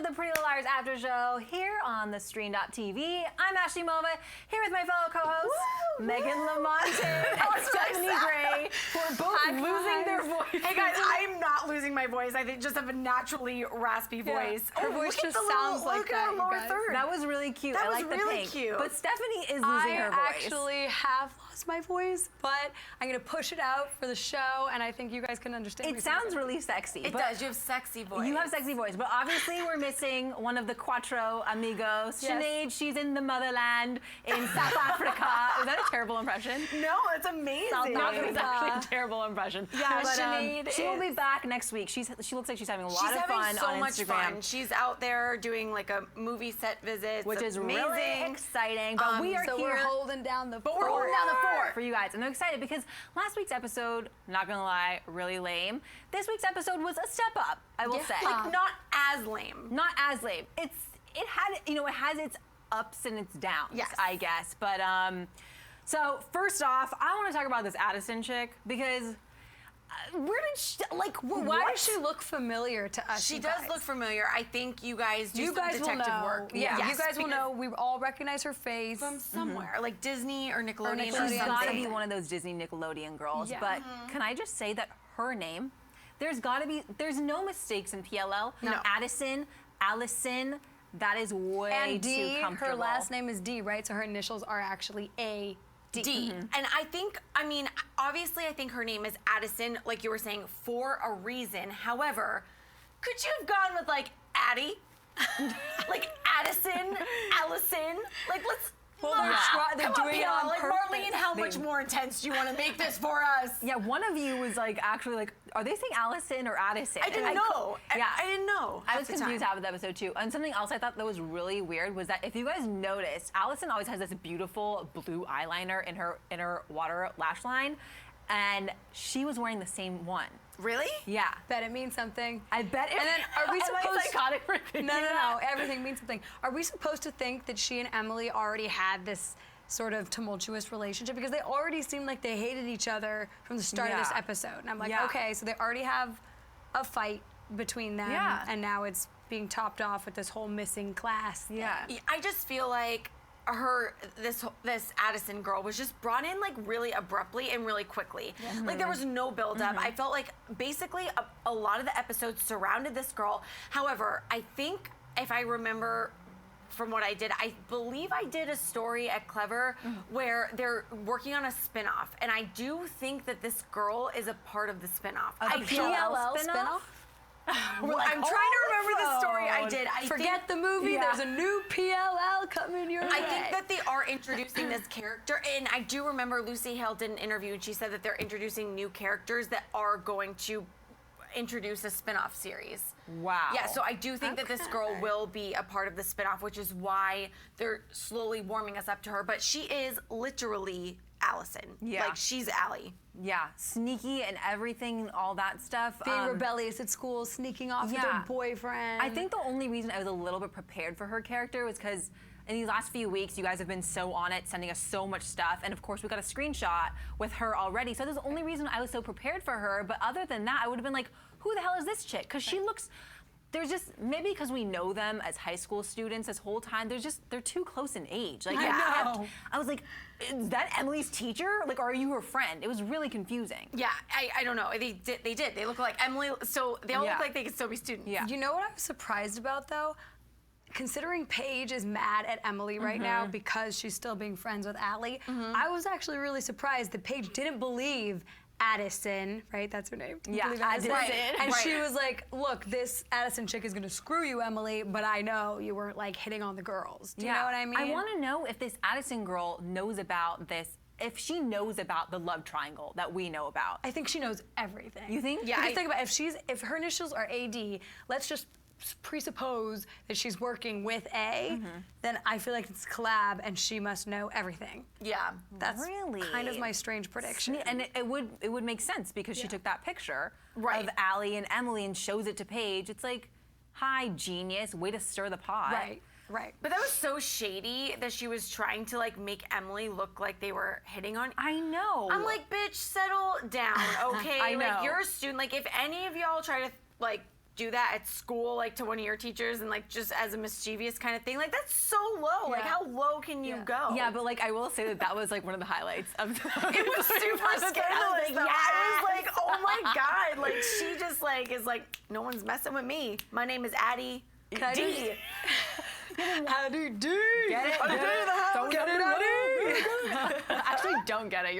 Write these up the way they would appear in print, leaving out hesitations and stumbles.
the Pretty Little Liars After Show here on the Stream.tv. I'm Ashley Mova, here with my fellow co-hosts, Meghan Lamontagne and Stephanie Gray, who are both losing their voices. Hey guys, I'm not losing my voice. I just have a naturally raspy voice. Her voice just sounds like that, you guys. That was really cute. That I was like the really pink. cute. But Stephanie is losing her voice. I actually have lost my voice, but I'm going to push it out for the show, and I think you guys can understand. It sounds really sexy. It does. You have sexy voice. You have sexy voice, but obviously we're missing one of the Cuatro amigos. Yes. Sinead, she's in the motherland in South Africa. Is that a terrible impression? No, it's amazing. No, it was actually a terrible impression. Yeah, but Sinead she will be back next week. She looks like she's having a lot She's of fun having so on much Instagram. fun. She's out there doing like a movie set visit, which is amazing. really exciting. But we are so here. we're holding down the fort. We're holding down the fort For you guys. And I'm excited because last week's episode, not gonna lie, really lame. This week's episode was a step up, I will say. Like not as lame. Not as lame. It has its ups and its downs, Yes. I guess. But so first off, I want to talk about this Addison chick because where did she, Why does she look familiar to us? She you does guys? look familiar. I think you guys do You some guys will detective know. work. Yeah, Yes, you guys will because know. We all recognize her face. from somewhere, like Disney or Nickelodeon. she's Nickelodeon. got to something. be one of those Disney Nickelodeon girls. Yeah. But can I just say that her name, there's no mistakes in PLL. No. Addison, Allison, that is way And too D, comfortable. her last name is D, right? So her initials are actually A. D. And obviously I think her name is Addison, like you were saying, for a reason. However, could you have gone with like Addie? Like Addison, Allison? Like let's they're come doing it on, on like purpose. Marlene, how much more intense do you want to make this for us? Yeah, one of you was like, actually like, are they saying Allison or Addison? I didn't know. Yeah. I didn't know. I was confused half of the episode too. And something else I thought that was really weird was that if you guys noticed, Allison always has this beautiful blue eyeliner in her water lash line, and she was wearing the same one. Really? Yeah. Bet it means something. I bet it. And then are we Am I supposed psychotic for thinking No, that? everything means something. Are we supposed to think that she and Emily already had this sort of tumultuous relationship? Because they already seemed like they hated each other from the start of this episode. And I'm like, okay, so they already have a fight between them, and now it's being topped off with this whole missing class thing. Yeah. I just feel like this Addison girl was just brought in like really abruptly and really quickly. Like there was no build up. I felt like basically a lot of the episodes surrounded this girl. However, I think if I remember from what I did, I believe I did a story at Clever where they're working on a spin-off, and I do think that this girl is a part of the spin-off. A PLL spin-off? I'm trying to remember the story I did. Forget the movie. There's a new PLL coming your way. I think that they are introducing this character, and I do remember Lucy Hale did an interview, and she said that they're introducing new characters that are going to introduce a spin-off series. Wow. Yeah, so I do think that this girl will be a part of the spin-off, which is why they're slowly warming us up to her. But she is literally Allison. Yeah. Like, she's Allie. Yeah, sneaky and everything and all that stuff. Being rebellious at school, sneaking off with her boyfriend. I think the only reason I was a little bit prepared for her character was because in these last few weeks, you guys have been so on it, sending us so much stuff. And of course, we got a screenshot with her already. So that's the only reason I was so prepared for her. But other than that, I would have been like, who the hell is this chick? Because she looks, there's just, maybe because we know them as high school students this whole time, they're too close in age. Like, I was like, is that Emily's teacher? Like, or are you her friend? It was really confusing. Yeah, I don't know. They did. They look like Emily, so they all look like they could still be students. Yeah. You know what I was surprised about, though? Considering Paige is mad at Emily right now because she's still being friends with Allie, I was actually really surprised that Paige didn't believe Addison, right? That's her name. Yeah, Addison. Right. And she was like, look, this Addison chick is gonna screw you, Emily, but I know you weren't like hitting on the girls. Do you know what I mean? I want to know if this Addison girl knows about this, if she knows about the love triangle that we know about. I think she knows everything. You think? Yeah. Because think about it, if her initials are AD, let's just presuppose that she's working with A, then I feel like it's a collab and she must know everything. Yeah. That's Really? kind of my strange prediction. And it would make sense because she took that picture Right. of Allie and Emily and shows it to Paige. It's like, hi, genius, way to stir the pot. Right. But that was so shady that she was trying to like make Emily look like they were hitting on. I know. I'm like, bitch, settle down, okay? I know. Like, you're a student. Like, if any of y'all try to like do that at school, like to one of your teachers, and like just as a mischievous kind of thing. Like that's so low. Like how low can you go? Yeah, but like I will say that was like one of the highlights of the It was super scandalous. Though. I was like, oh my god! Like she just like is like, no one's messing with me. My name is Addie D. Addie D. Get it? Don't get it, Addie. Actually, don't get it.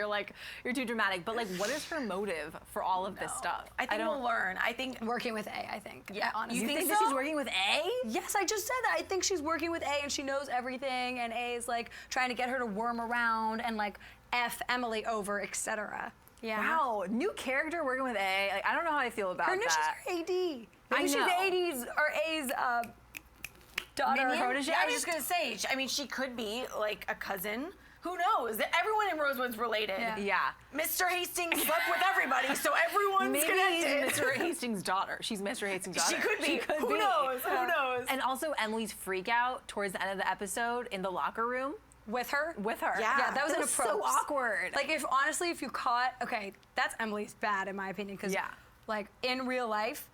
You're too dramatic. But like, what is her motive for all of this stuff? I think we'll learn. I think Working with A, I think. Yeah, honestly. You think so? that she's working with A? Yes, I just said that. I think she's working with A and she knows everything, and A is like trying to get her to worm around and like F Emily over, etc. Yeah. Wow, new character working with A. Like, I don't know how I feel about Her that. initials are AD. I Maybe she's know. AD's or A's daughter. Minion? Protege? I was just gonna say. I mean, she could be like a cousin. Who knows? Everyone in Rosewood's related. Yeah. Mr. Hastings slept with everybody, so everyone's Maybe connected. Mr. Hastings' daughter. She's Mr. Hastings' daughter. She could be. Who knows? Who knows? And also Emily's freak out towards the end of the episode in the locker room. With her? With her. Yeah. That was an approach. so awkward. Like, if you caught, okay, that's Emily's bad in my opinion, because like in real life,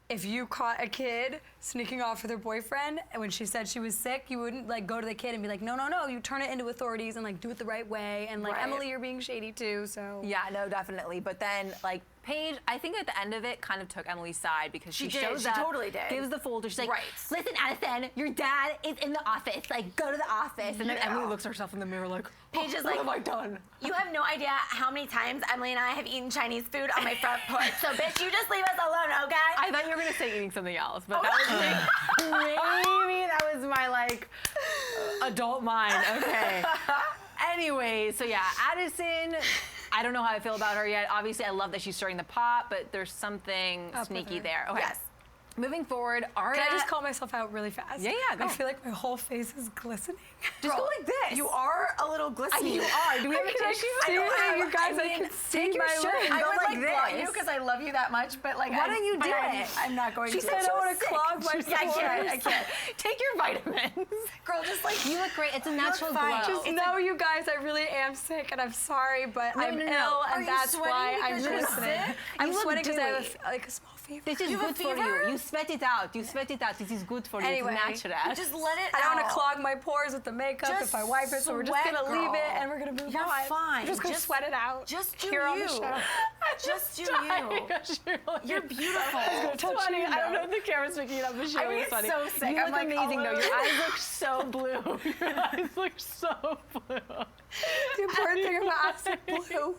if you caught a kid sneaking off with her boyfriend, and when she said she was sick, you wouldn't like go to the kid and be like, no, you turn it into authorities and like do it the right way, and like Emily, you're being shady too, so. Yeah, no, definitely. But then like Paige, I think at the end of it kind of took Emily's side because she shows up, totally did. gives the folder, she's like, listen, Addison, your dad is in the office, like go to the office. And then Emily looks at herself in the mirror like, Paige is what like, have I done? You have no idea how many times Emily and I have eaten Chinese food on my front porch. So bitch, you just leave us alone, okay? I thought you were gonna say eating something else, but that was like, maybe that was my like adult mind. Okay. Anyway, so yeah, Addison, I don't know how I feel about her yet. Obviously, I love that she's stirring the pot, but there's something sneaky there. Okay. Yes. Moving forward, Aria. Can I just call myself out really fast? Yeah, go. I feel like my whole face is glistening. Just go like this. You are a little glistening. You are. Do we have a tissue? You guys, I can see take your my shirt lips. and I go would like like this. block you because I love you that much, but like, Why don't you do it? I'm not going She to. said I don't want to clog my Yeah, I can't. Take your vitamins. Girl, just like You look great. It's a natural fine. glow. Just know, you guys, I really am sick, and I'm sorry, but I'm no. ill, Are and you that's sweating why I'm because you're glistening. sick? I'm You look sweating because I have dewy. like a small fever. This is You have good a for fever? you. You sweat it out. You sweat it out. This is good for you. Anyway, It's natural. just let it I don't out. want to clog my pores with the makeup Just if I wipe it, so we're just sweat, gonna leave it girl. and we're gonna move You're on. fine. We're just gonna Just- sweat it out. Just do here on you. the show. Just do you. You're beautiful. It's funny. I don't know if the camera's picking it up, but she I mean, was it's funny. so sick. You I'm look like, amazing, all though. over. Your eyes look so blue. Your eyes look so blue. The important thing about us is blue.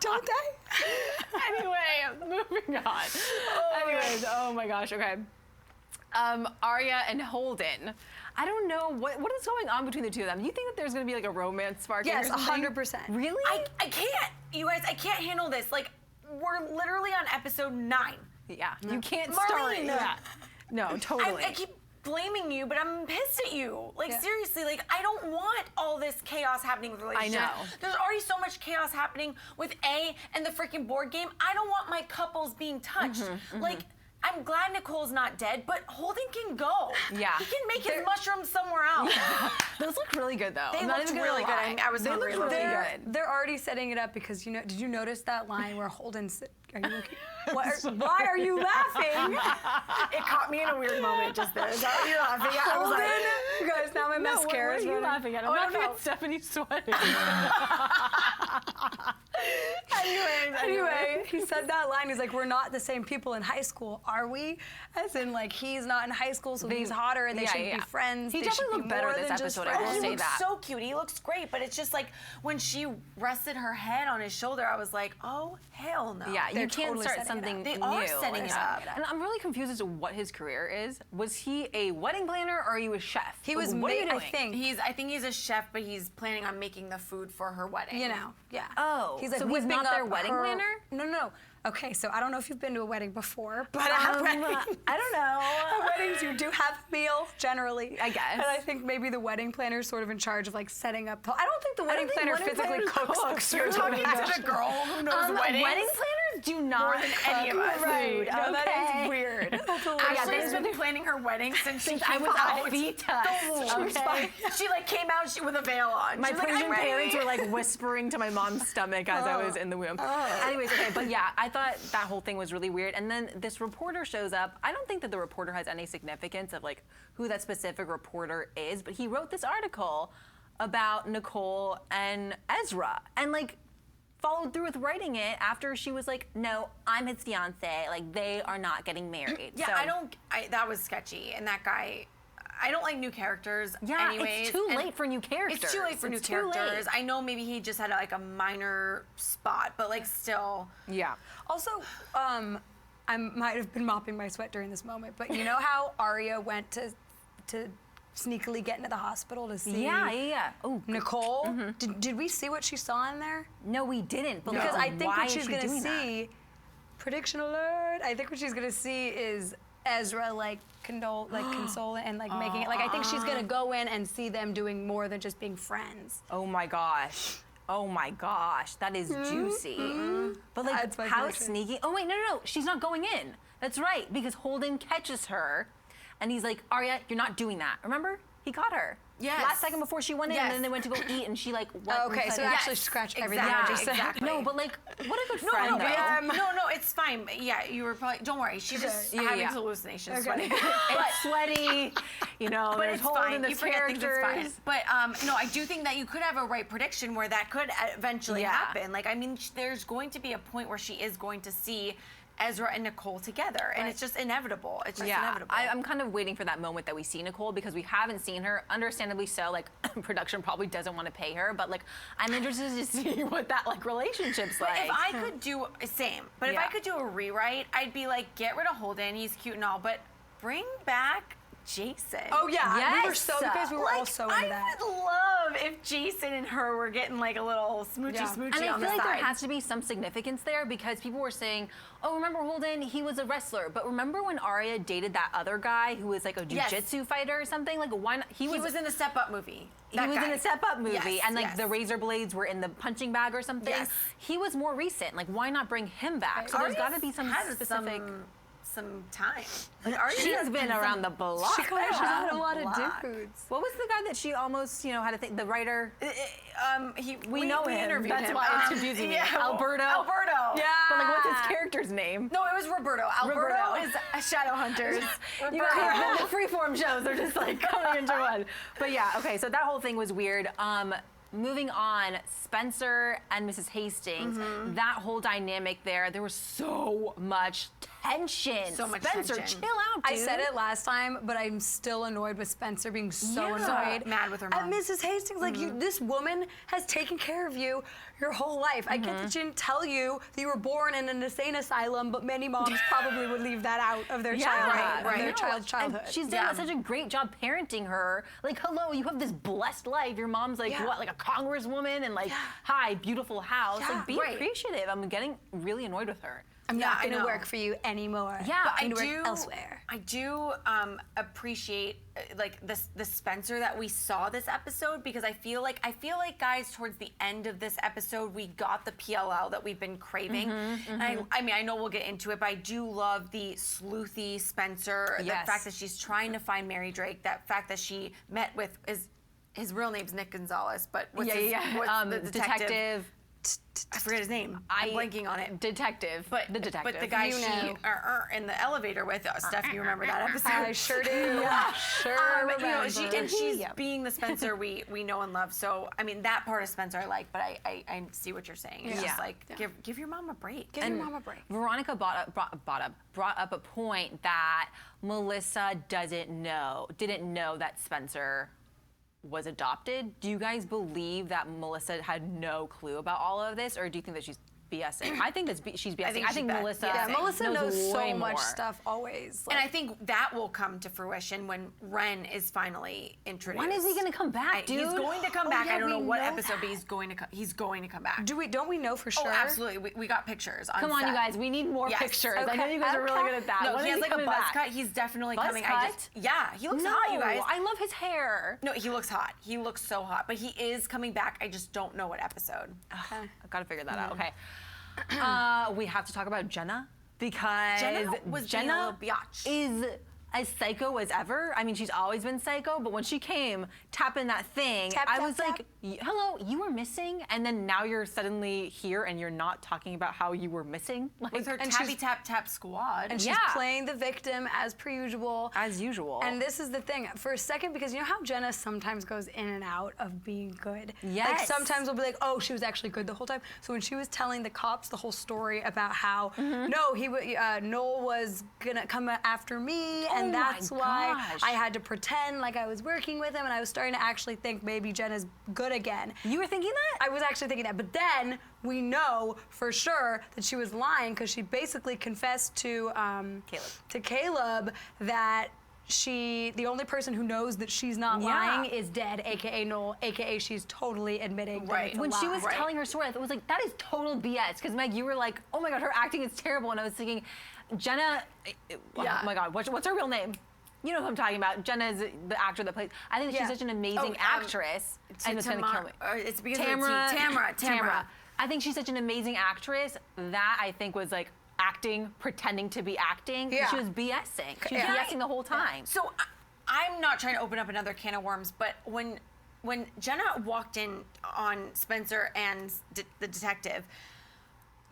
Don't they? Anyway, moving on. Anyways, oh my gosh, okay. Aria and Holden. I don't know what is going on between the two of them. You think that there's gonna be like a romance spark? Yes, or something? 100%. Really? I can't. You guys, I can't handle this. Like, we're literally on episode 9. Yeah. You can't start. Marlene. Yeah. No, totally. I keep blaming you, but I'm pissed at you. Like, Yeah. seriously, like, I don't want all this chaos happening with the relationship. know. There's already so much chaos happening with A and the freaking board game. I don't want my couples being touched. Like, I'm glad Nicole's not dead, but Holden can go. Yeah. He can make his mushrooms somewhere else. Those look really good though. They I'm not looked even gonna really good. lie. I was They hungry look looking. really good. They're already setting it up because did you notice that line where Holden's? Are you looking? Why are you laughing? It caught me in a weird moment just there. Is that what you're laughing at? I was Holden, like, you guys, now my No, mascara what is are you running. laughing at? I'm Oh, I laughing don't know. at Stephanie sweating. Anyway, he said that line. He's like, "We're not the same people in high school, are we?" As in, like, he's not in high school, so he's hotter, and they shouldn't be friends. He They should definitely be looked better more this than just episode, I will friends. say he looks that. so cute. He looks great, but it's just like when she rested her head on his shoulder, I was like, oh, hell no. Yeah, They're you can't totally start setting it something up. They new. are setting it up. And I'm really confused as to what his career is. Was he a wedding planner or are you a chef? He was, what are you I doing? think. I think he's a chef, but he's planning on making the food for her wedding. You know, yeah. Oh, he's like so he's whipping not their up wedding her- planner? No. Okay, so I don't know if you've been to a wedding before, but at weddings, I don't know. at weddings you do have a meal generally. I guess. And I think maybe the wedding planner is sort of in charge of like setting up. I don't think the wedding think planner wedding physically planners cooks. cook. You're talking to the girl who knows weddings. Wedding planners do not More than any of cook us. food. Right. No, that okay? is weird. Ashley's been planning her wedding since I was a fetus. Okay. She like came out with a veil on. My She's like, Persian "I'm parents ready." were like whispering to my mom's stomach as I was in the womb. Anyways, okay, but yeah, I thought that whole thing was really weird. And then this reporter shows up. I don't think that the reporter has any significance of like who that specific reporter is, but he wrote this article about Nicole and Ezra, and like followed through with writing it after she was like, no, I'm his fiance. Like, they are not getting married. Yeah, So, that was sketchy. And that guy, I don't like new characters anyways. it's too late for new characters. It's too late for new characters. I know maybe he just had like a minor spot, but like still. Yeah. Also, I might have been mopping my sweat during this moment, but you know how Aria went to sneakily get into the hospital to see Oh, Nicole? Did we see what she saw in there? no, we didn't. But Because I think why what is she's she gonna doing that? see, prediction alert, I think what she's gonna see is Ezra like consoling and like making it, like I think she's gonna go in and see them doing more than just being friends. Oh my gosh. Oh my gosh. That is juicy. But like, That's my how prediction. sneaky. Oh wait, no. She's not going in. That's right, because Holden catches her and he's like, Aria, you're not doing that. Remember? He caught her. Yes. Last second before she went in, Yes. and then they went to go eat, and she like went. Okay, inside so the- actually scratch everything I exactly, just said. exactly. No, but like, what a good No, friend no, though. but no, it's fine. Yeah, you were probably. Don't worry, she's just Yeah, having yeah. hallucinations. Okay. Sweaty. It's sweaty, you know. But There's it's Holden, fine. there's You forget things, it's characters. fine. But no, I do think that you could have a right prediction where that could eventually Yeah. happen. Like, I mean, there's going to be a point where she is going to see Ezra and Nicole together, and it's just inevitable. It's just inevitable. I'm kind of waiting for that moment that we see Nicole because we haven't seen her, understandably so. Like, production probably doesn't want to pay her, but like, I'm interested to see what that like relationship's like. If I could do same, but if I Yeah. could do a rewrite, I'd be like, get rid of Holden. He's cute and all, but bring back Jason. Oh yeah, we were Yes. so, you guys, we were Like, all so into I that. would love if Jason and her were getting like a little smoochy Yeah. smoochy And I on feel the like side. there has to be some significance there because people were saying, oh, remember Holden? He was a wrestler. But remember when Aria dated that other guy who was like a Yes. jujitsu fighter or something? Like, why not? He was in the Step Up movie. He was in the Step Up movie, Yes, and like yes. the razor blades were in the punching bag or something. Yes. He was more recent. Like, why not bring him back? So there's got to be some Has specific. some time. Like, Aria's She's been around the block. She's had a lot of block. dudes. What was the guy that she almost, had to think? The writer. We know him. interviewed That's him. why it's confusing me. Yeah, Alberto. Alberto. Yeah. But like, what's his character's name? No, it was Roberto. Alberto Roberto. is a Shadowhunters. You know, the freeform shows are just like coming into one. But yeah, okay, so that whole thing was weird. Moving on, Spencer and Mrs. Hastings, that whole dynamic there was so much tension. So much Spencer, tension. chill out, dude. I said it last time, but I'm still annoyed with Spencer being so Yeah. annoyed. Mad with her And mom. Mrs. Hastings, like, this woman has taken care of you your whole life. I get that she didn't tell you that you were born in an insane asylum, but many moms probably would leave that out of their childhood, of their child's childhood. And she's done such a great job parenting her. Like, hello, you have this blessed life. Your mom's like, what, like a congresswoman? And like, hi, beautiful house. Yeah, like, be right. appreciative. I'm getting really annoyed with her. I'm Yeah, not I going to know. work for you anymore. Yeah, I'm but going to work elsewhere. I do appreciate like the Spencer that we saw this episode because I feel like guys towards the end of this episode we got the PLL that we've been craving. And I mean I know we'll get into it, but I do love the sleuthy Spencer. Yes. The fact that she's trying to find Mary Drake. That fact that she met with his real name's Nick Gonzalez, but what's the detective? I forget his name. I'm blanking on it. Detective. But the detective. But the guy You she know. in the elevator with Steph, you remember that episode? I sure do. Sure You know, remember. she's being the Spencer we know and love. So I mean that part of Spencer I like, but I see what you're saying. It's just like give your mom a break. Give your mom a break. Veronica brought up a point that Melissa didn't know that Spencer was adopted. Do you guys believe that Melissa had no clue about all of this, or do you think that she's BSing? I think she's BSing. I think Melissa. Yeah, Melissa knows way so much more. stuff always. And I think that will come to fruition when Ren is finally introduced. When is he gonna come back, dude? He's going to come Oh, back. yeah, I don't know we what know episode, that. but he's going to come back. Don't we know for sure? Oh, absolutely. We got pictures. Come on, set. you guys. We need more Yes. pictures. I Okay. know you guys are really good at that. No, When he is has like a coming buzz back? cut. He's definitely Buzz coming. cut? Yeah, he looks No, hot, you guys. I love his hair. No, he looks hot. He looks so hot. But he is coming back. I just don't know what episode. I've got to figure that out. Okay. We have to talk about Jenna. because Jenna biatch. is as psycho as ever. I mean, she's always been psycho, but when she came tapping that thing, I was like, hello, you were missing, and then now you're suddenly here and you're not talking about how you were missing. Like, with her tappy tap tap squad. And she's playing the victim as per usual. As usual. And this is the thing, for a second, because you know how Jenna sometimes goes in and out of being good? Yes. Like sometimes we'll be like, oh, she was actually good the whole time. So when she was telling the cops the whole story about how, no, Noel was gonna come after me, and that's why I had to pretend like I was working with him, and I was starting to actually think maybe Jenna's good again. You were thinking that? I was actually thinking that, but then we know for sure that she was lying because she basically confessed to Caleb that the only person who knows that she's not lying is dead, aka Noel, aka she's totally admitting that it's a when lie. she was telling her story, it was like, that is total BS. Because Meg, you were like, oh my God, her acting is terrible, and I was thinking, Jenna, oh my God, what's her real name? You know who I'm talking about. Jenna is the actor that plays. I think she's such an amazing actress. And it's gonna kill me. It's because Tamara. I think she's such an amazing actress. That I think was like acting, pretending to be acting. She was BSing. She was BSing the whole time. So I'm not trying to open up another can of worms, but when Jenna walked in on Spencer and the detective,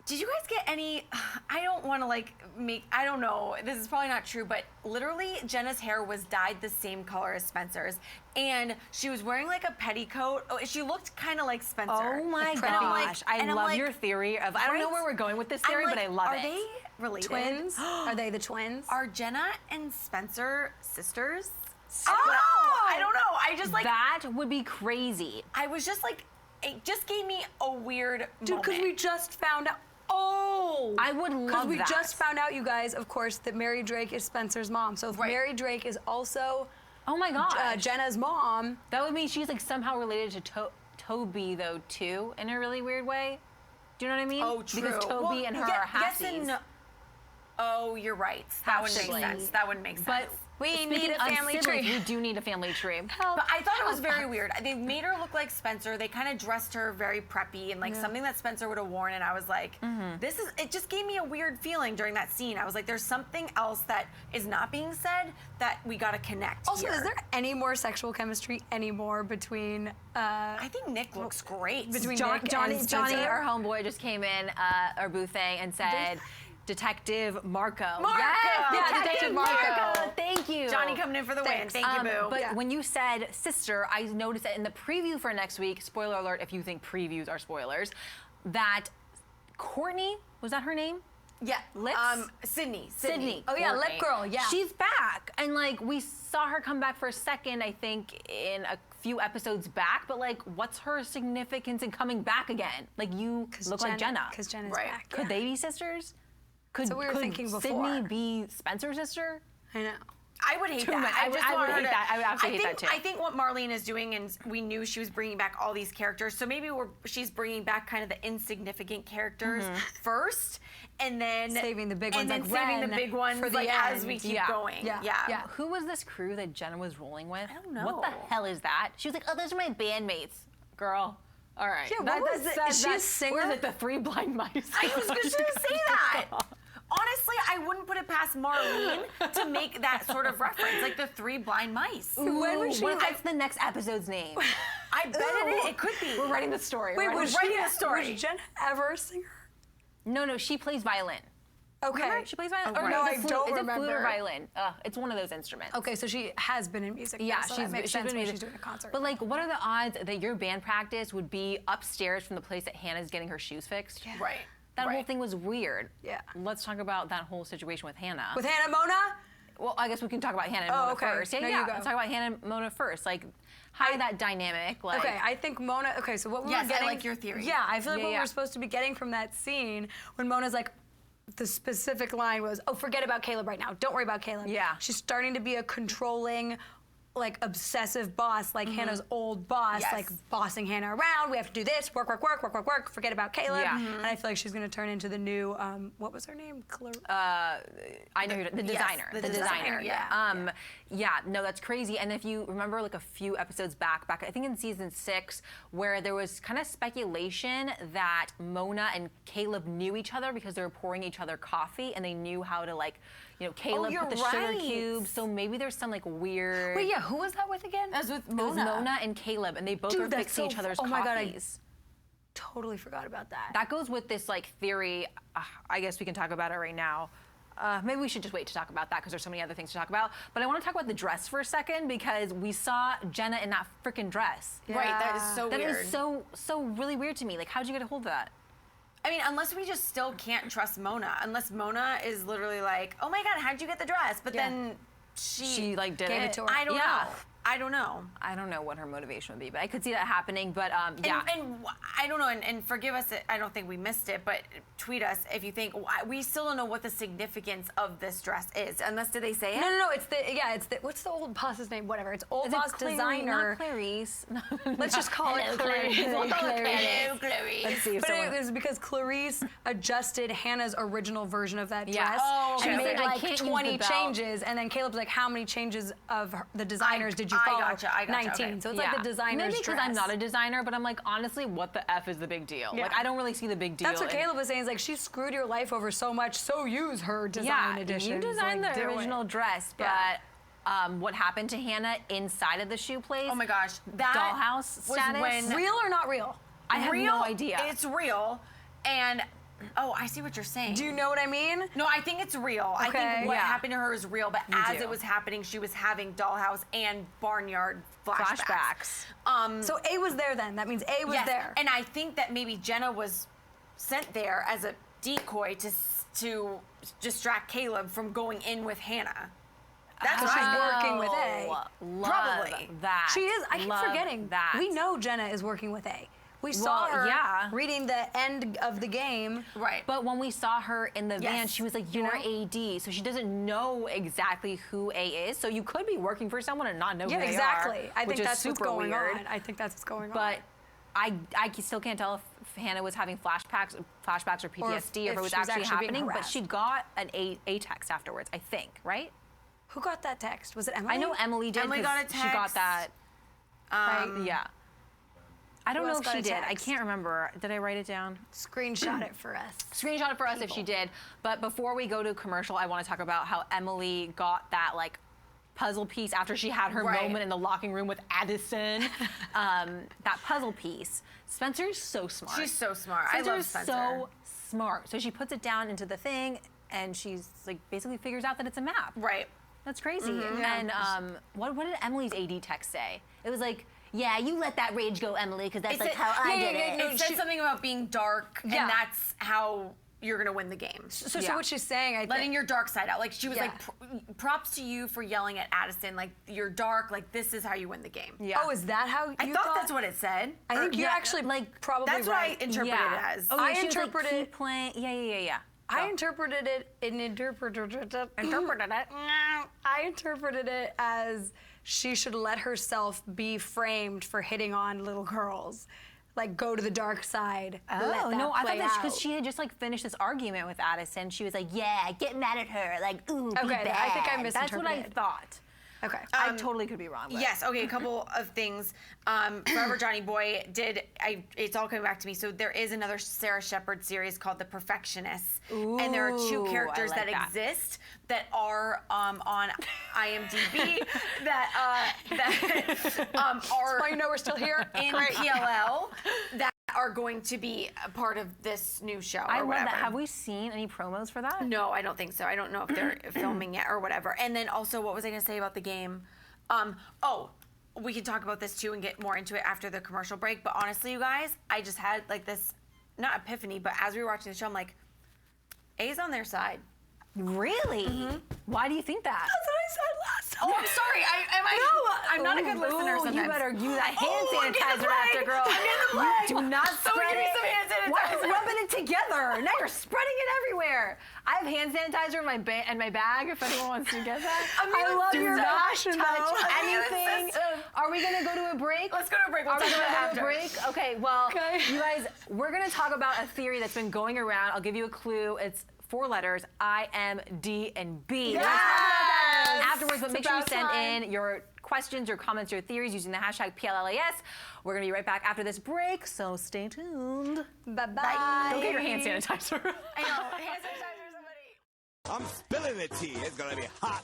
did you guys get any, I don't want to I don't know, this is probably not true, but literally Jenna's hair was dyed the same color as Spencer's, and she was wearing like a petticoat. Oh, she looked kind of like Spencer. Oh my gosh, I love your theory of, I don't know where we're going with this theory, but I love it. Are they related? Twins? Are they the twins? Are Jenna and Spencer sisters? I don't know. I just like. That would be crazy. I was just like, it just gave me a weird Dude, because we just found out. Oh! I would love that. Because we just found out, you guys, of course, that Mary Drake is Spencer's mom. So if Mary Drake is also oh my God, Jenna's mom, that would mean she's like somehow related to Toby though too, in a really weird way. Do you know what I mean? Oh, true. Because Toby and her are half yes and no. Oh, you're right. That would make sense. That would make sense. But we need a family tree. We do need a family tree. But I thought it was very weird. They made her look like Spencer. They kind of dressed her very preppy and like something that Spencer would have worn. And I was like, it just gave me a weird feeling during that scene. I was like, there's something else that is not being said that we got to connect Also, here. is there any more sexual chemistry anymore between... I think Nick looks great. Between Johnny, Spencer? our homeboy, just came in our booth thing and said... Detective Marco. Yes, Detective Marco. Thank you. Johnny coming in for the win. Thank you, boo. But when you said sister, I noticed that in the preview for next week, spoiler alert if you think previews are spoilers, that Courtney, was that her name? Yeah. Lips? Sydney. Oh, yeah, Lip Girl, yeah. She's back. And, like, we saw her come back for a second, I think, in a few episodes back. But, like, what's her significance in coming back again? Like, you look like Jenna. Because Jenna's back. Could they be sisters? Could we were thinking before. Sydney be Spencer's sister? I know. I would hate that. I would hate that. I would absolutely hate that too. I think what Marlene is doing, and we knew she was bringing back all these characters, so maybe she's bringing back kind of the insignificant characters first, and then saving the big ones, and then saving the big ones for the like end. as we keep going. Yeah. Who was this crew that Jenna was rolling with? I don't know. What the hell is that? She was like, oh, those are my bandmates. Girl. All right. Yeah, what was it? Is she a singer? Or is it the Three Blind Mice? I was just going to say that. Honestly, I wouldn't put it past Marlene to make that sort of reference, like the Three Blind Mice. When was she? That's the next episode's name. I bet it could be. We're writing the story. Wait, was Jenna ever a singer? No, she plays violin. Okay. Remember? She plays violin. Oh, or no, is it I flute? don't Is remember. it flute or violin? It's one of those instruments. Okay, so she has been in music. Yeah, so that makes sense when she's doing a concert. But like, what are the odds that your band practice would be upstairs from the place that Hannah's getting her shoes fixed? Yeah. Right. That whole thing was weird. Yeah. Let's talk about that whole situation with Hannah. With Hanna Mona? Well, I guess we can talk about Hannah and Mona first. No, Yeah, you go. let's talk about Hannah and Mona first. Like, how that dynamic? Like, Okay, I think Mona. Okay, so what we were Yes, getting. I like your theory. Yeah, I feel like what we yeah. were supposed to be getting from that scene when Mona's like, the specific line was, "Oh, forget about Caleb right now. Don't worry about Caleb." Yeah. She's starting to be a controlling, like obsessive boss, like Hannah's old boss, Yes. like bossing Hannah around. We have to do this. Work. Forget about Caleb. Yeah. And I feel like she's gonna turn into the new. What was her name? I know the designer. the designer, yeah. Yeah, no, that's crazy. And if you remember, like a few episodes back, I think in season 6, where there was kind of speculation that Mona and Caleb knew each other because they were pouring each other coffee, and they knew how to, like, you know, Caleb put the sugar cubes. So maybe there's some like weird. Wait, yeah, who was that with again? That was with It Mona. was Mona and Caleb, and they both were fixing each other's coffees. Oh my God, I totally forgot about that. That goes with this like theory. I guess we can talk about it right now. Maybe we should just wait to talk about that because there's so many other things to talk about. But I want to talk about the dress for a second because we saw Jenna in that freaking dress. Right, that is so weird. That is so really weird to me. Like, how'd you get a hold of that? I mean, unless we just still can't trust Mona. Unless Mona is literally like, oh my God, how'd you get the dress? But then she like did gave it to her. I don't know. I don't know. I don't know what her motivation would be, but I could see that happening. But yeah. And I don't know, and forgive us, I don't think we missed it, but tweet us if you think, we still don't know what the significance of this dress is, unless, did they say it? No, it's the, what's the old boss's name? Whatever, it's old Is boss it designer. Not Clarice. Let's just call it Clarice. We'll call it Clarice. Let's see if But someone... it was because Clarice adjusted Hannah's original version of that dress Yeah. Oh, okay. and made I like can't use the 20 belt. changes, and then Caleb's like, how many changes of the designers did you I follow? gotcha, 19. okay. So it's like the designer's Maybe because dress. I'm not a designer, but I'm like, honestly, what the F is the big deal? Yeah. Like, I don't really see the big deal. That's what Caleb was saying. Is like, she screwed your life over so much, so use her design edition. You designed like, the do it. original dress, but Yeah. what happened to Hannah inside of the shoe place? Oh my gosh, that dollhouse was status? when Real or not real? I have no idea. It's real, and I see what you're saying. Do you know what I mean? No, I think it's real. I Okay. think what Yeah. happened to her is real, but Me as too. it was happening, she was having dollhouse and barnyard flashbacks. So A was there then. That means A was Yes, there. and I think that maybe Jenna was sent there as a decoy to distract Caleb from going in with Hannah. That's what she's I working with A. Love Probably. that. She is. I keep Love forgetting. that. We know Jenna is working with A. We saw her yeah. reading the end of the game. Right. But when we saw her in the van, Yes. she was like, you're AD. So she doesn't know exactly who A is. So you could be working for someone and not know Yeah, who they exactly. are. I think which is that's what's super going weird. on. I think that's what's going on. But I still can't tell if Hannah was having flashbacks or PTSD or if it was she was actually actually being happening. But harassed. she got an A text afterwards, I think, right? Who got that text? Was it Emily? I know Emily did. Emily 'cause got a She got text. that. Right? Yeah. I don't Who know else if got she a did. I text? can't remember. Did I write it down? Screenshot it for us. Screenshot it for us if she did. But before we go to commercial, I want to talk about how Emily got that like puzzle piece after she had her Right. moment in the locking room with Addison. That puzzle piece. Spencer's so smart. She's so smart. I love Spencer. so smart. So she puts it down into the thing, and she's like basically figures out that it's a map. Right. That's crazy. Mm-hmm. And what did Emily's AD text say? It was like, yeah, you let that rage go, Emily, because that's like how I did it. It said something about being dark, Yeah. and that's how you're gonna win the game. So Yeah. what she's saying, I Letting think. your dark side out. Like she was Yeah. like, props to you for yelling at Addison. Like you're dark. Like this is how you win the game. Yeah. Oh, is that how you I thought that's what it said. I think you're yeah, actually like, probably That's right. what I interpreted it as. Oh, I yeah, she was like, interpreted- keep playing. Yeah. I interpreted it I interpreted it as she should let herself be framed for hitting on little girls. Like go to the dark side. let Oh, that no, I thought play that's because out. she had just like finished this argument with Addison. She was like, yeah, get mad at her. Like, ooh, be Okay, bad. I think I That's what I misinterpreted. thought. Okay. I totally could be wrong. But. Yes. Okay. A couple of things. Forever Johnny Boy did. It's all coming back to me. So there is another Sara Shepard series called The Perfectionists, and there are two Ooh, characters I like that that. exist that are on IMDb that are Well, you know we're still here. in PLL that are going to be a part of this new show. I or love whatever. that. Have we seen any promos for that? No, I don't think so. I don't know if they're filming it or whatever. And then also, what was I going to say about the game? We can talk about this too and get more into it after the commercial break. But honestly, you guys, I just had like this, not epiphany, but as we were watching the show, I'm like, A's on their side. Really? Why do you think that? That's what I said last time. Oh, I'm sorry. I'm not a good listener Ooh, sometimes. you better use that hand I'm getting the sanitizer after, plague. girl. I'm getting the plague. Do not Someone spread give me it. some hand sanitizer. Why is rubbing it together? Now you're spreading it everywhere. I have hand sanitizer in my bag if anyone wants to get that. I love Do your not fashion, touch though. anything. Are we gonna go to a break? Let's go to a break. We'll Are we talk gonna about go it to a after. break? Okay, well, Okay. you guys, we're gonna talk about a theory that's been going around. I'll give you a clue. It's 4 letters, I, M, D, and B. Yes! Afterwards, course, but make sure you send in your questions, your comments, your theories using the hashtag PLLAS. We're going to be right back after this break, so stay tuned. Bye-bye. Go get your hand sanitizer. I know. Hand sanitizer, somebody. I'm spilling the tea. It's gonna be hot.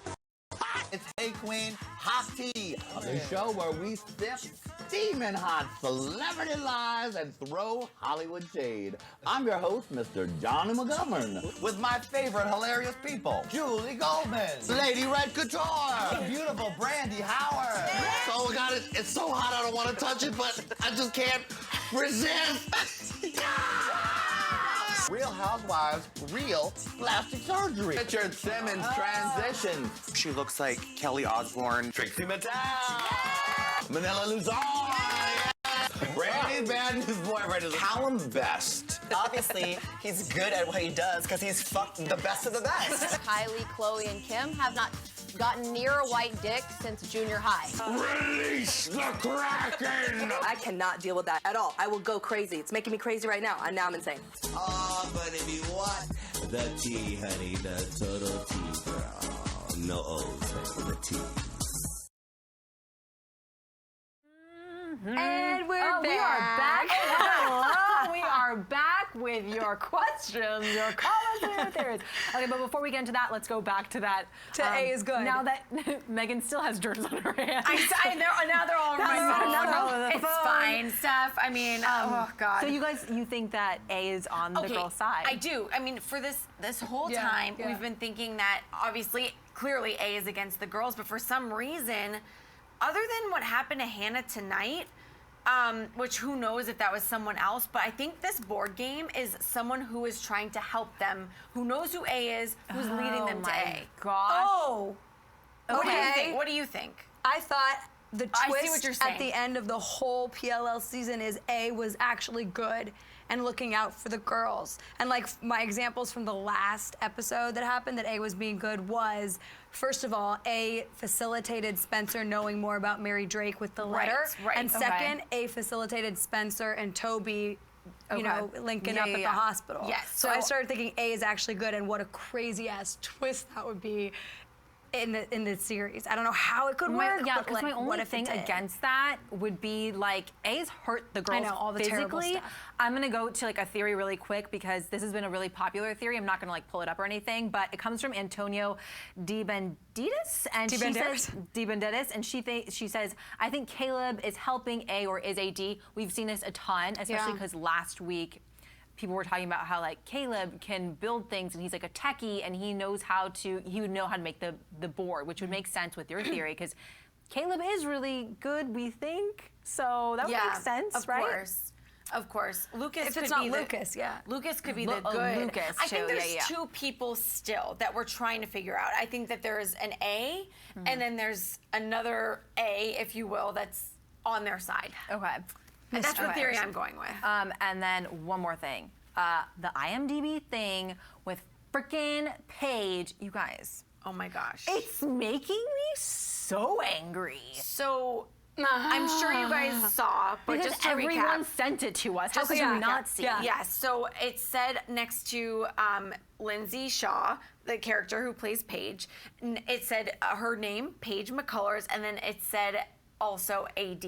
It's Hey Queen Hot Tea, the show where we sip steaming hot celebrity lies and throw Hollywood shade. I'm your host, Mr. Johnny McGovern, with my favorite hilarious people, Julie Goldman, Lady Red Couture, the beautiful Brandy Howard. Oh God, it's so hot I don't want to touch it, but I just can't resist. Real Housewives, real plastic surgery. Richard Simmons transition. She looks like Kelly Osbourne. Trixie Mattel. Manila Luzon. Brandy Bad News Boyfriend is Callum Best. Obviously, he's good at what he does because he's fucked the best of the best. Kylie, Chloe, and Kim have not gotten near a white dick since junior high. Release the Kraken. I cannot deal with that at all. I will go crazy. It's making me crazy right now. Now I'm insane. Oh, but if you want the tea, honey, the total tea, girl. No O's for the tea. And we're back. We are back. Hello. We are back with your questions, your comments, and your theories. Okay, but before we get into that, let's go back to that. A is good. Now that Megan still has germs on her hands. I know. Now they're all over my phone. Now they're all over the It's phone. fine, Steph. I mean, oh God. So you think that A is on the girl's side? I do. I mean, for this whole time, we've been thinking that obviously, clearly, A is against the girls, but for some reason, other than what happened to Hannah tonight, which who knows if that was someone else, but I think this board game is someone who is trying to help them, who knows who A is, who's leading them to A. Gosh. Oh. What do you Okay. think? What do you think? I thought the I see what twist you're at saying. the end of the whole PLL season is A was actually good and looking out for the girls. And like my examples from the last episode that happened that A was being good was, first of all, A facilitated Spencer knowing more about Mary Drake with the letter. right, And okay. second, A facilitated Spencer and Toby, you know, linking up at the hospital. Yes. So I started thinking A is actually good, and what a crazy ass twist that would be in the series. I don't know how it could work. Yeah, but, because like, my what only if it thing did? against that would be like A's hurt the girls I know, all the terrible physically. stuff. I'm gonna go to like a theory really quick because this has been a really popular theory. I'm not gonna like pull it up or anything, but it comes from Antonio DiBenedis, and she says DiBenedis, and she says, I think Caleb is helping A or is AD. We've seen this a ton, especially because last week people were talking about how like Caleb can build things and he's like a techie and he would know how to make the board, which would make sense with your theory because Caleb is really good, we think. So that would make sense, right? Of course. Lucas If could it's not be Lucas, Lucas could be the good. Lucas, I think too, there's two people still that we're trying to figure out. I think that there's an A, and then there's another A, if you will, that's on their side. Okay. And that's the theory I'm going with. And then one more thing. The IMDb thing with frickin' Paige, you guys. Oh my gosh. It's making me so angry. So I'm sure you guys saw, but Because just to everyone recap. sent it to us. How could you not see it? Yes, so it said next to Lindsay Shaw, the character who plays Paige, it said her name, Paige McCullers, and then it said also AD.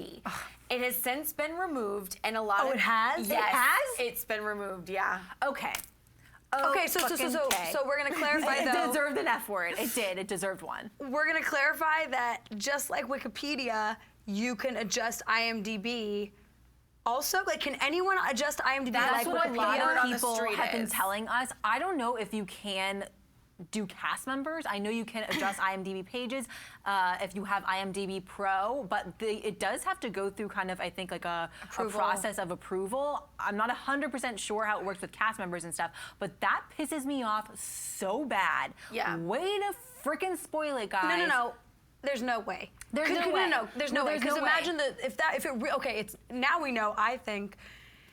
It has since been removed, and a lot of... it has? Yes, It has? It's been removed, yeah. Okay. Okay, so we're gonna clarify though. It deserved an F word. It did. It deserved one. We're gonna clarify that just like Wikipedia, you can adjust IMDb. Also, like, can anyone adjust IMDb That's like what a lot word of on the people street have been is. telling us. I don't know if you can do cast members. I know you can adjust IMDb pages if you have IMDb Pro, but it does have to go through kind of, I think, like a process of approval. I'm not 100% sure how it works with cast members and stuff, but that pisses me off so bad. Yeah. Way to freaking spoil it, guys. No. There's no way. There's no way. No, there's no way. There's Because no way. imagine it's now we know. I think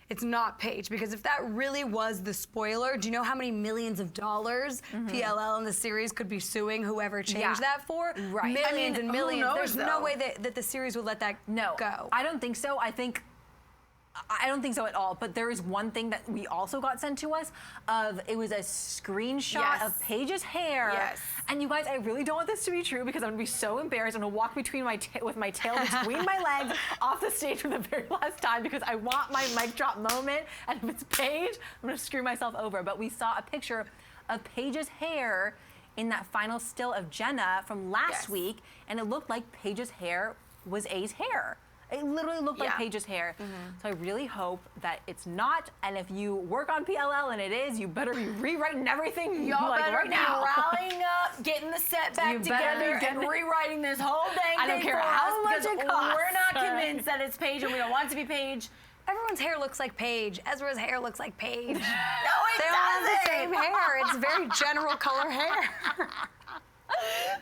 it's not Paige, because if that really was the spoiler, do you know how many millions of dollars PLL in the series could be suing whoever changed that for? Right. Millions I mean, and who millions. knows, There's though? no way that the series would let that go. I don't think so. I think I don't think so at all, but there is one thing that we also got sent to us it was a screenshot of Paige's hair. Yes. And you guys, I really don't want this to be true because I'm gonna be so embarrassed. I'm gonna walk between with my tail between my legs off the stage for the very last time because I want my mic drop moment. And if it's Paige, I'm gonna screw myself over. But we saw a picture of Paige's hair in that final still of Jenna from last week, and it looked like Paige's hair was A's hair. It literally looked like Paige's hair. So I really hope that it's not. And if you work on PLL and it is, you better be rewriting everything right now. Rallying up, getting the set back together, and rewriting this whole dang I don't thing care for how us much it costs. We're not convinced that it's Paige, and we don't want it to be Paige. Everyone's hair looks like Paige. Ezra's hair looks like Paige. No, it They all have the doesn't. same hair. It's very general color hair.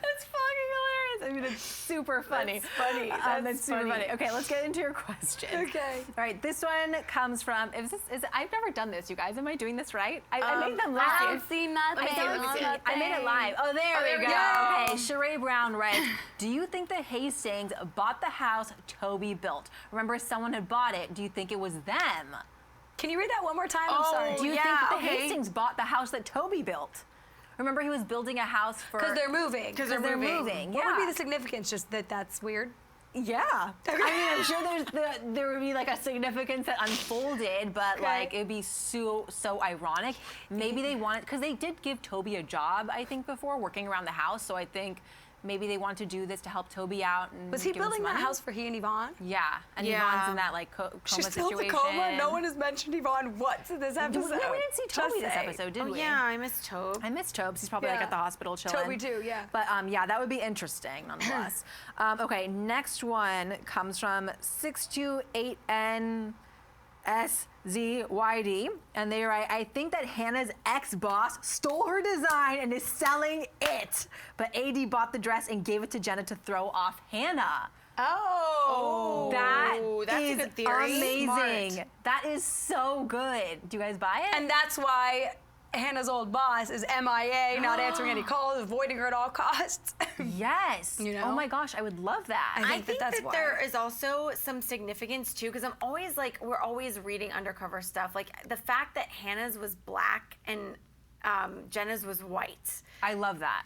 That's fucking hilarious. I mean, it's super funny. That's funny. That's super funny. Okay, let's get into your question. Okay. All right, this one comes from. I've never done this, you guys. Am I doing this right? I made them live. I don't see nothing. I made it live. Oh, there we go. Okay, Sheree Brown writes, do you think the Hastings bought the house Toby built? Remember, someone had bought it. Do you think it was them? Can you read that one more time? I'm sorry. Do you think that the Hastings bought the house that Toby built? Remember, he was building a house for... Because they're moving. Because they're moving. What would be the significance? Just that that's weird? Yeah. I mean, I'm sure there would be like a significance that unfolded, but like it'd be so ironic. Maybe they wanted, because they did give Toby a job, I think, before working around the house. So I think maybe they wanted to do this to help Toby out. And was he give him building some that money. house for he and Yvonne? Yeah, and Yvonne's in that like coma She's situation. still in the coma. No one has mentioned Yvonne once in this episode. No, we didn't see Toby this episode, did we? Yeah, I miss Tobe. I miss Tobes. He's probably like at the hospital chilling. Toby too, yeah. But yeah, that would be interesting nonetheless. Okay, next one comes from 628NSZYD, and they write, I think that Hannah's ex-boss stole her design and is selling it, but AD bought the dress and gave it to Jenna to throw off Hannah. Oh. That's is a good theory. amazing. Smart. That is so good. Do you guys buy it? And that's why Hannah's old boss is MIA, not answering any calls, avoiding her at all costs. Yes. You know? Oh my gosh, I would love that. I think that's why. There is also some significance too, because I'm always like, we're always reading undercover stuff. Like the fact that Hannah's was black and Jenna's was white. I love that.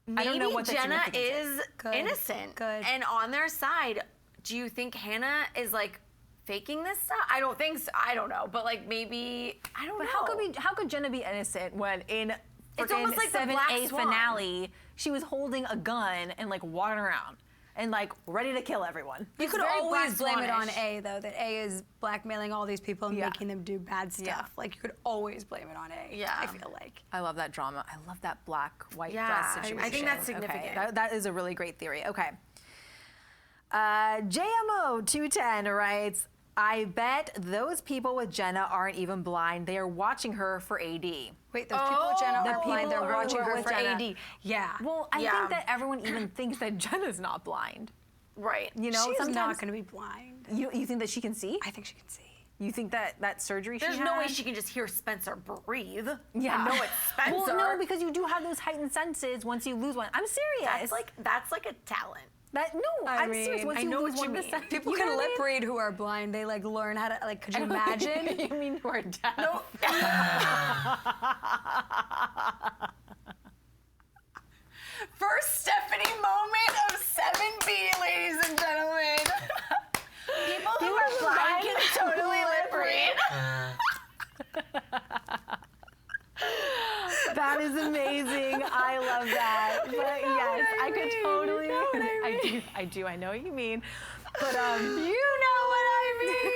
Maybe I don't know what the Jenna significance is innocent. Good. And on their side, do you think Hannah is like faking this stuff? I don't think so. I don't know. But like maybe, I don't know. How could Jenna be innocent when in It's almost like the 7A Black Swan. finale, she was holding a gun and like walking around and like ready to kill everyone? You could very always Black blame it on Swan-ish. A, though, that A is blackmailing all these people and Yeah. making them do bad stuff. Yeah. Like, you could always blame it on A. Yeah. I feel like. I love that drama. I love that black-white Yeah, dress I situation. think that's Okay, significant. that is a really great theory. Okay. JMO210 writes, I bet those people with Jenna aren't even blind. They are watching her for AD. Wait, those people with Jenna The are blind. They're people watching who are her with for Jenna. AD. Yeah. Well, I Yeah. think that everyone even thinks that Jenna's not blind. Right. You know, She's sometimes not going to be blind. you think that she can see? I think she can see. You think that surgery There's she no way had- she can just hear Spencer breathe. Yeah. And know it's Spencer. Well, no, because you do have those heightened senses once you lose one. I'm serious. That's like a talent. I'm serious. Once I you know lose what one you of the mean. senses, People you know can what I lip mean? read who are blind. They like learn how to like. Could you imagine? You mean who are deaf? No. First Stephanie moment of 7B, ladies and gentlemen. People who are blind can totally lip read. That is amazing. I love that. But yes, I could totally. I do. I know what you mean. But You know what I mean.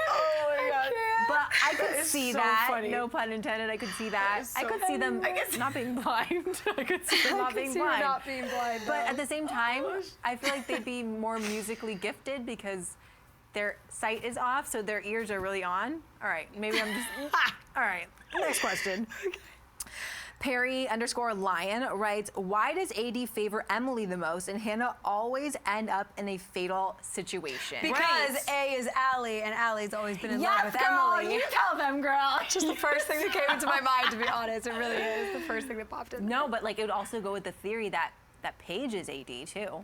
Oh my god. But I could see so that. funny. No pun intended. I could see that. is I so could see them not being blind. I could see them not being blind. not being blind. But at the same time, I feel like they'd be more musically gifted because their sight is off, so their ears are really on. All right, maybe I'm just. All right, next question. Perry_Lion writes, why does AD favor Emily the most and Hannah always end up in a fatal situation? because A is Allie, and Allie's always been in love Yes, with girl. Emily. You tell them, girl. Just the first thing that came into my mind, to be honest. It really is the first thing that popped in. No, but like it would also go with the theory that Paige is AD too.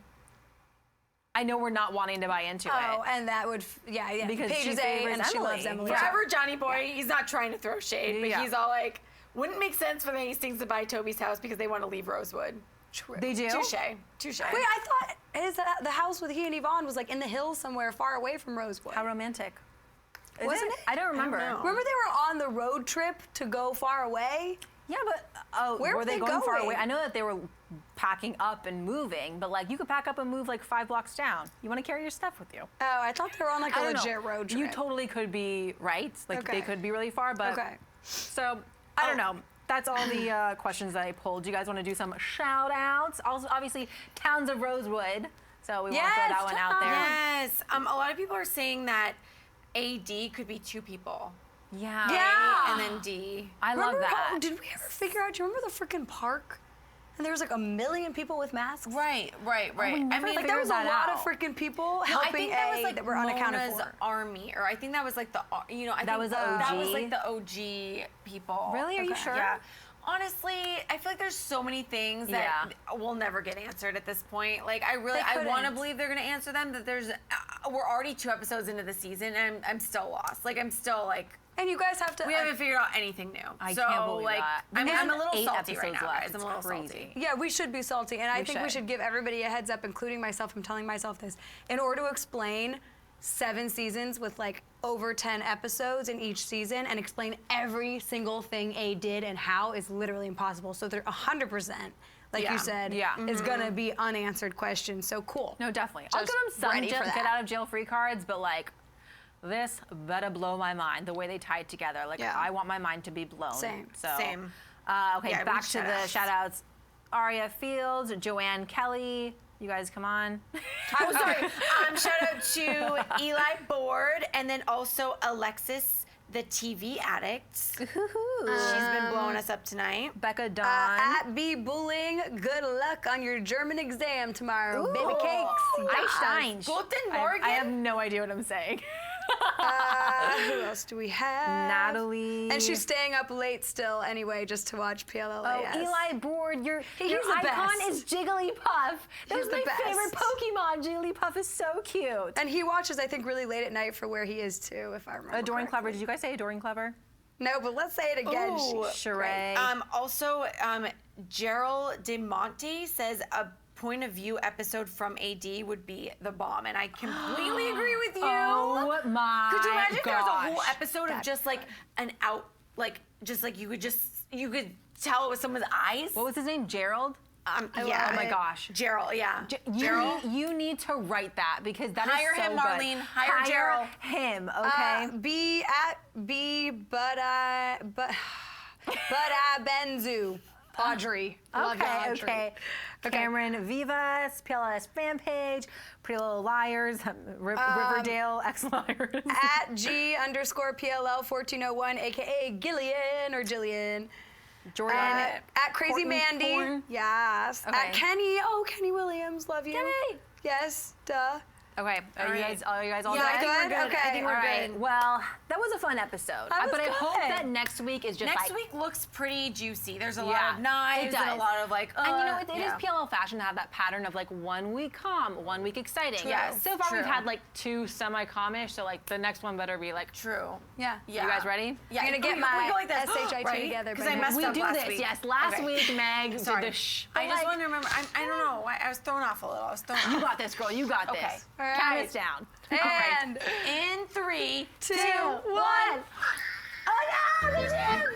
I know we're not wanting to buy into it. Oh, and that would, yeah. Because Paige she is A, favors and she Emily. loves Emily. Forever Johnny Boy, he's not trying to throw shade, but he's all like, wouldn't make sense for the Hastings to buy Toby's house because they want to leave Rosewood. True. They do? Touche. Wait, I thought the house with he and Yvonne was like in the hills somewhere far away from Rosewood. How romantic. Wasn't it? I don't remember. Remember they were on the road trip to go far away? Yeah, but Where were were they they going far going? away? I know that they were packing up and moving, but like you could pack up and move like 5 blocks down. You want to carry your stuff with you. Oh, I thought they were on like a I don't know. legit road trip. You totally could be right. Like they could be really far, but so I don't know. That's all the questions that I pulled. Do you guys want to do some shout outs? Also, obviously, Towns of Rosewood. So we want to throw that one out there. Yes. A lot of people are saying that AD could be 2 people. Yeah. A and then D. I love that. Did we ever figure out? Do you remember the freaking park? And there was like 1 million people with masks. Right. I mean, like there was a lot of freaking people helping I think that was like that were unaccounted Mona's for. army, or I think that was like the, I think was the OG? That was like the OG people. Really? Are you sure? Yeah. Honestly, I feel like there's so many things that will never get answered at this point. Like I want to believe they're gonna answer them. That we're already 2 episodes into the season, and I'm still lost. Like I'm still like. And you guys have to. We haven't figured out anything new. I can't believe that. I'm a little 8 salty right episodes now, left. guys. I'm a little salty. Yeah, we should be salty, and I think we should give everybody a heads up, including myself. I'm telling myself this in order to explain 7 seasons with like over 10 episodes in each season and explain every single thing A did and how is literally impossible. So they're 100%, like you said, is gonna be unanswered questions. So cool. No, definitely. I'll give them some get out of jail free cards, but like this better blow my mind the way they tie it together. Like I want my mind to be blown. Same. So, Same. Okay, back to the shout outs. Aria Fields, Joanne Kelly. You guys come on. I'm sorry. Shout out to Eli Board, and then also Alexis, the TV addict. She's been blowing us up tonight. Becca Dawn. At B Bullying, good luck on your German exam tomorrow. Baby cakes. Einstein. Guten Morgen. I have no idea what I'm saying. Who else do we have? Natalie. And she's staying up late still anyway, just to watch PLLAS. Oh, Eli Board, your the icon best. is Jigglypuff. That was the my best. favorite Pokemon. Jigglypuff is so cute. And he watches, I think, really late at night for where he is too, if I remember. Adoring Clever. correctly. Did you guys say Adoring Clever? No, but let's say it again. Ooh, Sheree. Also, Gerald DeMonte says a point of view episode from AD would be the bomb, and I completely agree with you. Oh my Could you imagine if there was a whole gosh. episode of just like an out, like just like you could tell it was someone's eyes? What was his name? Gerald? Yeah. Oh my gosh. Gerald, yeah. You need to write that because that Hire is so him, good. Marlene. Hire Gerald. him, okay? Benzu. Audrey. Love you, Audrey. Okay. Cameron Vivas, PLLAS fan page, Pretty Little Liars, Riverdale X-Liars. At G_PLL1401, aka Gillian or Jillian. Jordan. At Crazy Courtney Mandy. Thorne. Yes. Okay. At Kenny. Oh, Kenny Williams. Love you. Kenny. Yes. Duh. Okay, are you guys all Yeah, good? I think we're good. Okay. I think we're All right. good. Well, that was a fun episode. That was but I hope good. that next week is just Next like week looks pretty juicy. There's a Yeah, lot of knives it and a does. lot of like. And you know, it is PLL fashion to have that pattern of like 1 week calm, 1 week exciting. Yes, So far we've true. had like 2 semi-calmish, so like the next one better be like True. Yeah. Yeah. You guys ready? Yeah. I'm gonna get we my go like this. SHIT Right? together. Because I but- messed We up do last this, week. yes. Last Okay. week Meg Sorry. did the shh. I just Like, want to remember. I don't know. I was thrown off a little. I was thrown You off. got this, girl. You got Okay. this. All right. Count us down. And In 3, 2, 2, 1. Oh no, the gym!